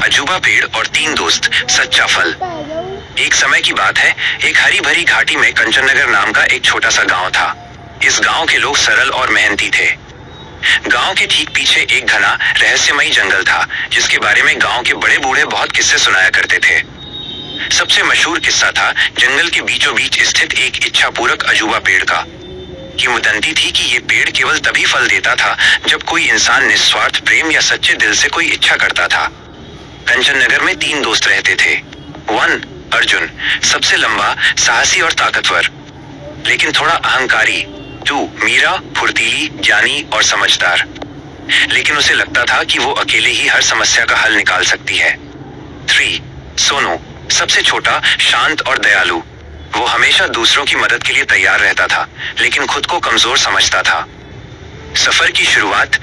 अजूबा पेड़ और तीन दोस्त, सच्चा फल। एक समय की बात है, एक हरी भरी घाटी में कंचननगर नाम का एक छोटा सा गांव था। इस गांव के लोग सरल और मेहनती थे। गांव के ठीक पीछे एक घना रहस्यमयी जंगल था, जिसके बारे में गांव के बड़े बूढ़े बहुत किस्से सुनाया करते थे। सबसे मशहूर किस्सा था जंगल के बीचों बीच स्थित एक इच्छा पूरक अजूबा पेड़ का। किंवदंती थी कि ये पेड़ केवल तभी फल देता था जब कोई इंसान निस्वार्थ प्रेम या सच्चे दिल से कोई इच्छा करता था। कंचननगर में तीन दोस्त रहते थे। 1. अर्जुन, सबसे लंबा, साहसी और ताकतवर, लेकिन थोड़ा अहंकारी। 2. मीरा, फुर्तीली, ज्ञानी और समझदार, लेकिन उसे लगता था कि वो अकेले ही हर समस्या का हल निकाल सकती है। 3. सोनू, सबसे छोटा, शांत और दयालु। वो हमेशा दूसरों की मदद के लिए तैयार रहता था, लेकिन खुद को कमजोर समझता था। सफर की शुरुआत,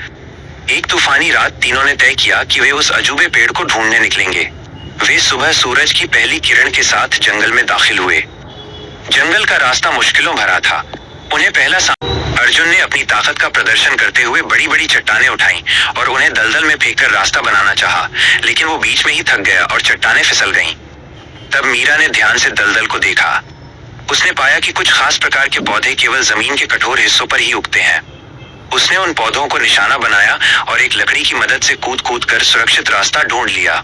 एक तूफानी रात तीनों ने तय किया कि वे उस अजूबे पेड़ को ढूंढने निकलेंगे। वे सुबह सूरज की पहली किरण के साथ जंगल में दाखिल हुए। जंगल का रास्ता मुश्किलों भरा था। उन्हें पहला अर्जुन ने अपनी ताकत का प्रदर्शन करते हुए बड़ी बड़ी चट्टानें उठाईं और उन्हें दलदल में फेंककर रास्ता बनाना चाहा, लेकिन वो बीच में ही थक गया और चट्टानें फिसल गईं। तब मीरा ने ध्यान से दलदल को देखा। उसने पाया कि कुछ खास प्रकार के पौधे केवल जमीन के कठोर हिस्सों पर ही उगते हैं। उसने उन पौधों को निशाना बनाया और एक लकड़ी की मदद से कूद कूद कर सुरक्षित रास्ता ढूंढ लिया।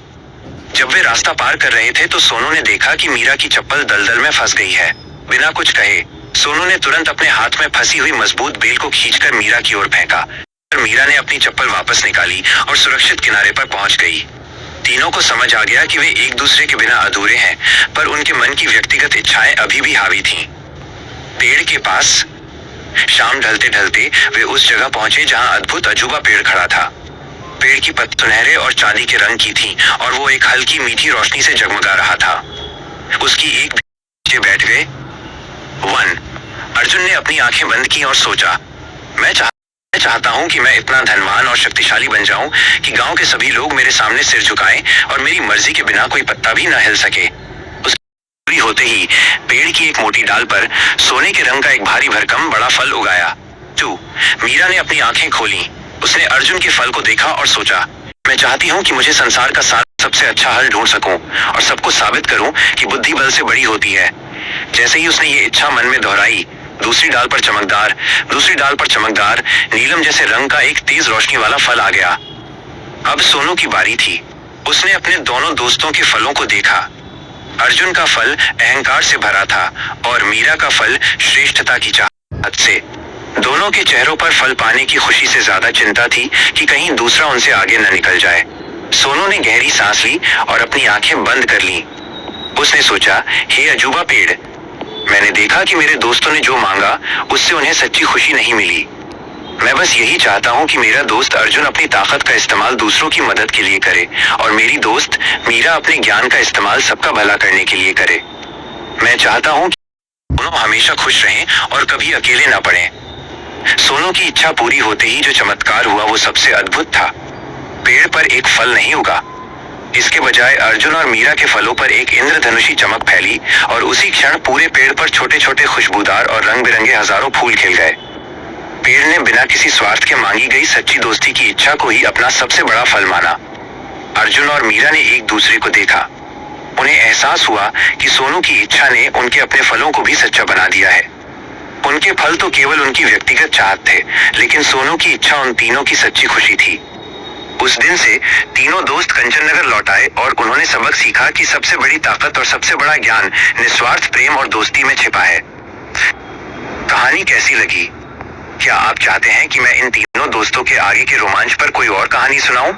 जब वे रास्ता पार कर रहे थे तो सोनू ने देखा कि मीरा की चप्पल दलदल में फंस गई है। बिना कुछ कहे सोनू ने तुरंत अपने हाथ में फंसी हुई मजबूत बेल को खींचकर मीरा की ओर फेंका। मीरा ने अपनी चप्पल वापस निकाली और सुरक्षित किनारे पर पहुंच गई। तीनों को समझ आ गया कि वे एक दूसरे के बिना अधूरे हैं, पर उनके मन की व्यक्तिगत इच्छाएं अभी भी हावी थीं। पेड़ के पास शाम ढलते ढलते वे उस जगह पहुंचे जहां अद्भुत अजूबा पेड़ खड़ा था। पेड़ की पत्तियां सुनहरे और चांदी के रंग की थीं और वो एक हल्की मीठी रोशनी से जगमगा रहा था। उसकी एक नीचे बैठ गए। 1. अर्जुन ने अपनी आंखें बंद की और सोचा, मैं चाहता हूं कि मैं इतना धनवान और शक्तिशाली बन जाऊं कि गांव के सभी लोग मेरे सामने सिर झुकाएं और मेरी मर्जी के बिना कोई पत्ता भी न हिल सके। उसकी पूरी होते ही पेड़ की एक मोटी डाल पर सोने के रंग का एक भारी भरकम बड़ा फल उगाया। 2. मीरा ने अपनी आंखें खोली। उसने अर्जुन के फल को देखा और सोचा, मैं चाहती हूँ कि मुझे संसार का सारा सबसे अच्छा हल ढूंढ सकूं और सबको साबित करूं कि बुद्धि बल से बड़ी होती है। जैसे ही उसने ये इच्छा मन में दोहराई, दूसरी डाल पर चमकदार नीलम जैसे रंग का एक तेज रोशनी वाला फल आ गया। अब सोनू की बारी थी। उसने अपने दोनों दोस्तों के फलों को देखा। अर्जुन का फल अहंकार से भरा था और मीरा का फल श्रेष्ठता की चाहत से। दोनों के चेहरों पर फल पाने की खुशी से ज्यादा चिंता थी कि कहीं दूसरा उनसे आगे न निकल जाए। सोनू ने गहरी सांस ली और अपनी आंखें बंद कर ली। उसने सोचा, हे अजूबा पेड़, मैंने देखा कि मेरे दोस्तों ने जो मांगा उससे उन्हें सच्ची खुशी नहीं मिली। मैं बस यही चाहता हूँ कि मेरा दोस्त अर्जुन अपनी ताकत का इस्तेमाल दूसरों की मदद के लिए करे और मेरी दोस्त मीरा अपने ज्ञान का इस्तेमाल सबका भला करने के लिए करे। मैं चाहता हूँ कि दोनों हमेशा खुश रहें और कभी अकेले ना पड़ें। सोनू की इच्छा पूरी होते ही जो चमत्कार हुआ वो सबसे अद्भुत था। पेड़ पर एक फल नहीं उगा, इसके बजाय अर्जुन और मीरा के फलों पर एक इंद्रधनुषी चमक फैली और उसी क्षण पूरे पेड़ पर छोटे छोटे खुशबूदार और रंग बिरंगे हजारों फूल खिल गए। पेड़ ने बिना किसी स्वार्थ के मांगी गई सच्ची दोस्ती की इच्छा को ही अपना सबसे बड़ा फल माना। अर्जुन और मीरा ने एक दूसरे को देखा। उन्हें एहसास हुआ कि सोनू की इच्छा ने उनके अपने फलों को भी सच्चा बना दिया है। उनके फल तो केवल उनकी व्यक्तिगत चाहत थे, लेकिन सोनू की इच्छा उन तीनों की सच्ची खुशी थी। उस दिन से तीनों दोस्त कंचननगर लौट आए और उन्होंने सबक सीखा कि सबसे बड़ी ताकत और सबसे बड़ा ज्ञान निस्वार्थ प्रेम और दोस्ती में छिपा है। कहानी कैसी लगी? क्या आप चाहते हैं कि मैं इन तीनों दोस्तों के आगे के रोमांच पर कोई और कहानी सुनाऊं?